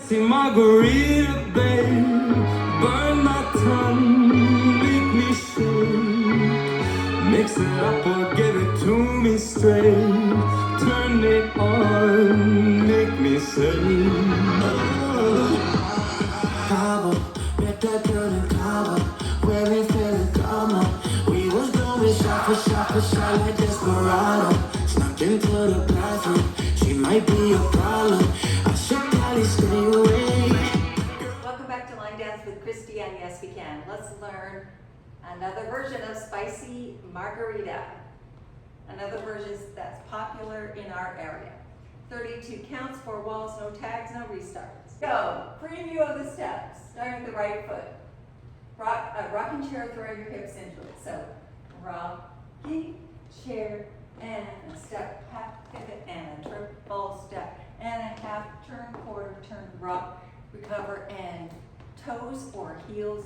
See margarita, babe, burn my tongue, make me shake. Mix it up or give it to me straight. Turn it on, make me say. Cabo, met that girl in Cabo, where we feeling calm up. We was going shot for shot for shot like Desperado. Snuck into the bathroom, she might be a problem. I should probably stay away. Welcome back to Line Dance with Christy and Yes We Can. Let's learn another version of Spicy Margarita. Another version that's popular in our area. 32 counts, 4 walls, no tags, no restarts. Go. Preview of the steps. Starting with the right foot. Rocking chair, throw your hips into it. So, rocking chair and a step, half pivot and a triple step and a half turn, quarter turn, rock, recover and toes or heels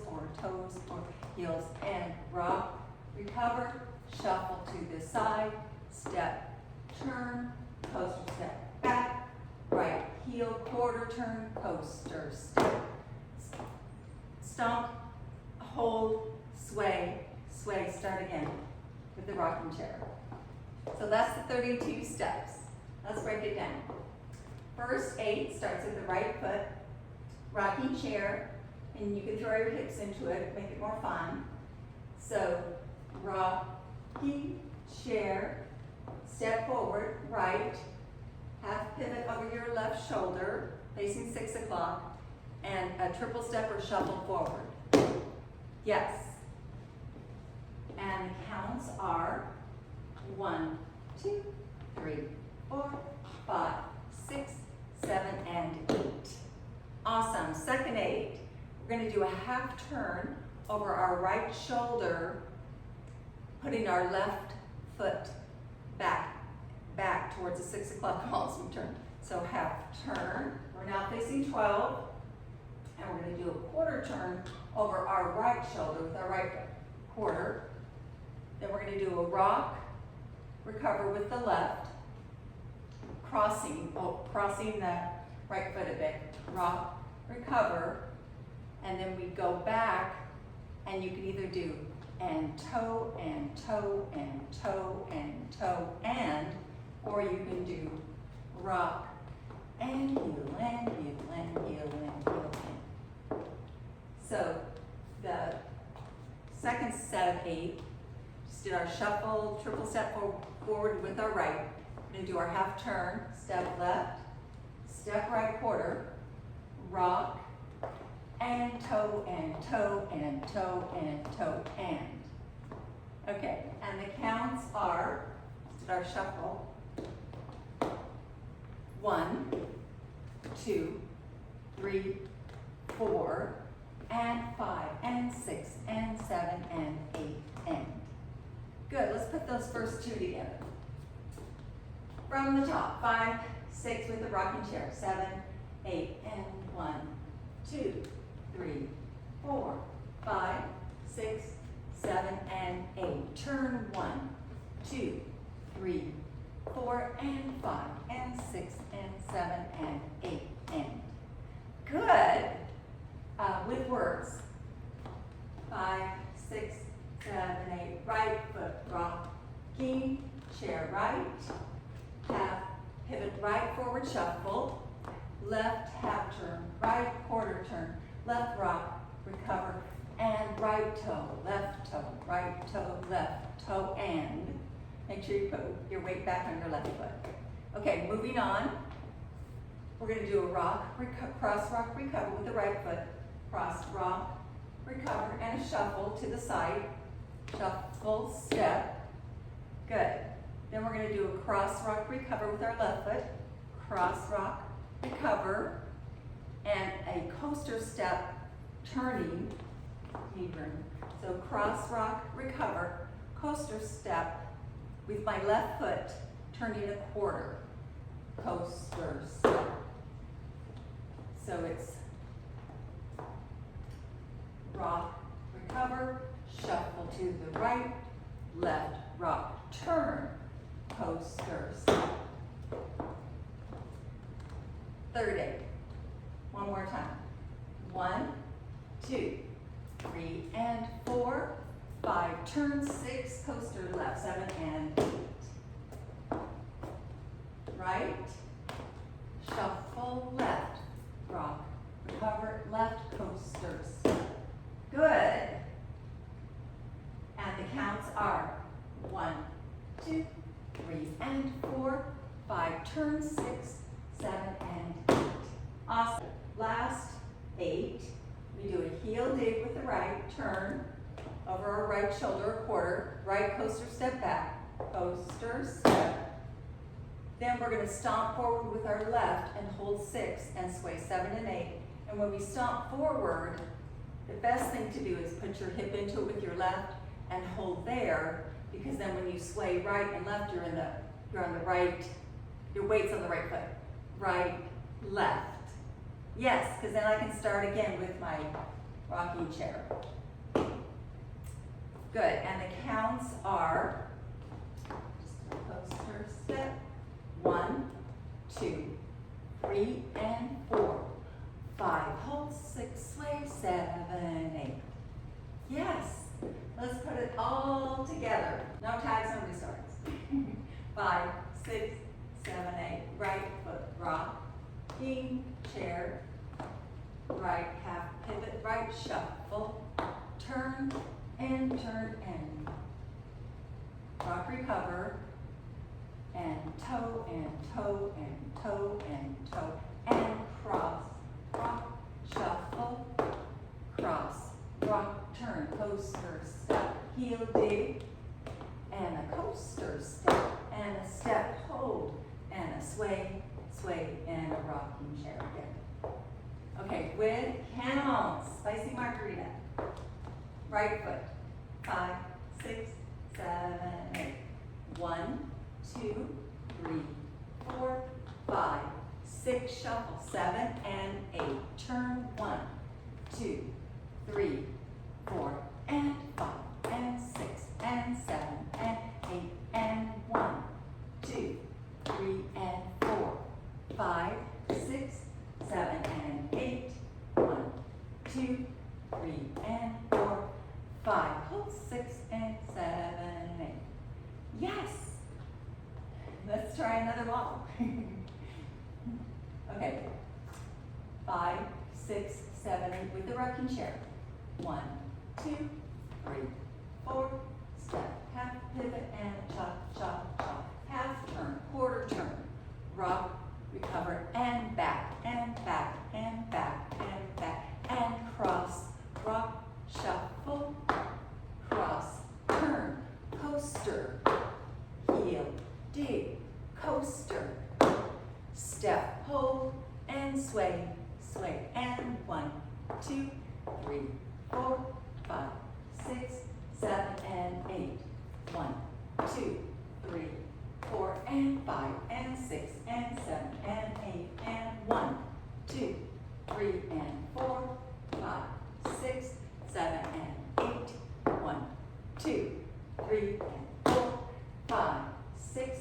and rock, recover, shuffle to the side, step, turn, coaster step back, right heel, quarter turn, coaster step, stomp, hold, sway, start again with the rocking chair. So that's the 32 steps. Let's break it down. First 8 starts with the right foot, rocking chair, and you can throw your hips into it, make it more fun. So rocking chair, step forward, right, half pivot over your left shoulder, facing 6 o'clock, and a triple step or shuffle forward. Yes. And the counts are 1, 2, 3, 4, 5, 6, 7, and 8. Awesome. Second 8. We're going to do a half turn over our right shoulder, putting our left foot back towards the 6 o'clock awesome turn. So half turn. We're now facing 12, and we're going to do a quarter turn over our right shoulder with our right foot. Quarter. Then we're going to do a rock, recover with the left, crossing the right foot a bit, rock, recover, and then we go back, and you can either do and toe, and toe, and toe, and toe, or you can do rock, and heel, and heel, and heel, and heel, and. So the second set of 8, just did our shuffle, triple step forward with our right. We're going to do our half turn, step left, step right quarter, rock, and toe, and toe, and toe, and toe, and. Okay, and the counts are, let's do our shuffle. 1, 2, 3, 4, and 5, and 6, and 7, and 8, and. Good, let's put those first 2 together. From the top, 5, 6 with the rocking chair, 7, 8, and 1, 2, 3, 4, 5, 6, 7, and 8. Turn 1, 2, 3, 4, and 5, and 6, and 7, and 8, and. Good. With words. 5, 6, 7, 8. Right foot, rocking chair right. Half pivot right, forward shuffle. Left half turn, right quarter turn. Left rock, recover, and right toe, left toe, right toe, left toe, and. Make sure you put your weight back on your left foot. Okay, moving on. We're going to do a rock, cross rock, recover with the right foot. Cross rock, recover, and a shuffle to the side. Shuffle, step. Good. Then we're going to do a cross rock, recover with our left foot. Cross rock, recover, and a coaster step, turning. So cross rock, recover, coaster step with my left foot, turning a quarter. Coaster step. So it's rock, recover, shuffle to the right, left, rock, turn, coaster step. Third 8. One more time. 1, 2, 3 and 4, 5, turn 6, coaster left, 7 and 8. Right, shuffle left, rock, recover, left, coaster, step. Good. And the counts are 1, 2, 3 and 4, 5, turn 6, 7 and 8. Awesome. Last 8. We do a heel dig with the right, turn over our right shoulder, a quarter, right coaster step back, coaster step. Then we're going to stomp forward with our left and hold 6 and sway 7 and 8. And when we stomp forward, the best thing to do is put your hip into it with your left and hold there, because then when you sway right and left, you're on the right, your weight's on the right foot. Right, left. Yes, because then I can start again with my rocking chair. Good, and the counts are, just a coaster step, 1, 2, 3 and 4, 5, hold 6, sway 7, 8. Yes, let's put it all together. No tags, no restarts. 5, 6, 7, 8, right foot, rocking chair, right half pivot, right shuffle, turn and rock, recover, and toe and toe and toe and toe, and cross, rock, shuffle, cross, rock, turn, coaster, step, heel dig, and a coaster step, and a step, hold, and a sway, sway, and a rocking chair again. Okay, with counts, spicy margarita. Right foot, 5, 6, 7, 8. 1, 2, 3, 4, 5, 6, shuffle, 7 and 8. Turn 1, 2, 3, 4, and 5, and 6, and 7, and 8, and 1, 2, 3, and 4, 5, 6, 7, and 8. 1, 2, 3, and 4, 5. Hold 6 and 7, 8. Yes. Let's try another wall. Okay. 5, 6, 7, 8 with the rocking chair. 1, 2, 3, 4. Step, half pivot and chop, chop, chop. Half turn, quarter turn. Rock, recover, and back, and back, and back, and back, and cross, rock, shuffle, cross, turn, coaster, heel, dig, coaster, step, hold, and sway, sway, and 1, 2, 3, 4, 5, 6, 7, and 8. 1, 2, 3, 4, and 5, and 6, and 7, and 8, and 1, 2, 3, and 4, 5, 6, 7, and 8. 1, 2, 3, and 4, 5, 6,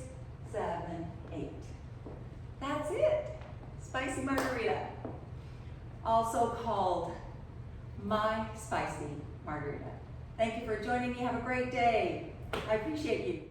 7, 8. That's it. Spicy margarita. Also called my spicy margarita. Thank you for joining me. Have a great day. I appreciate you.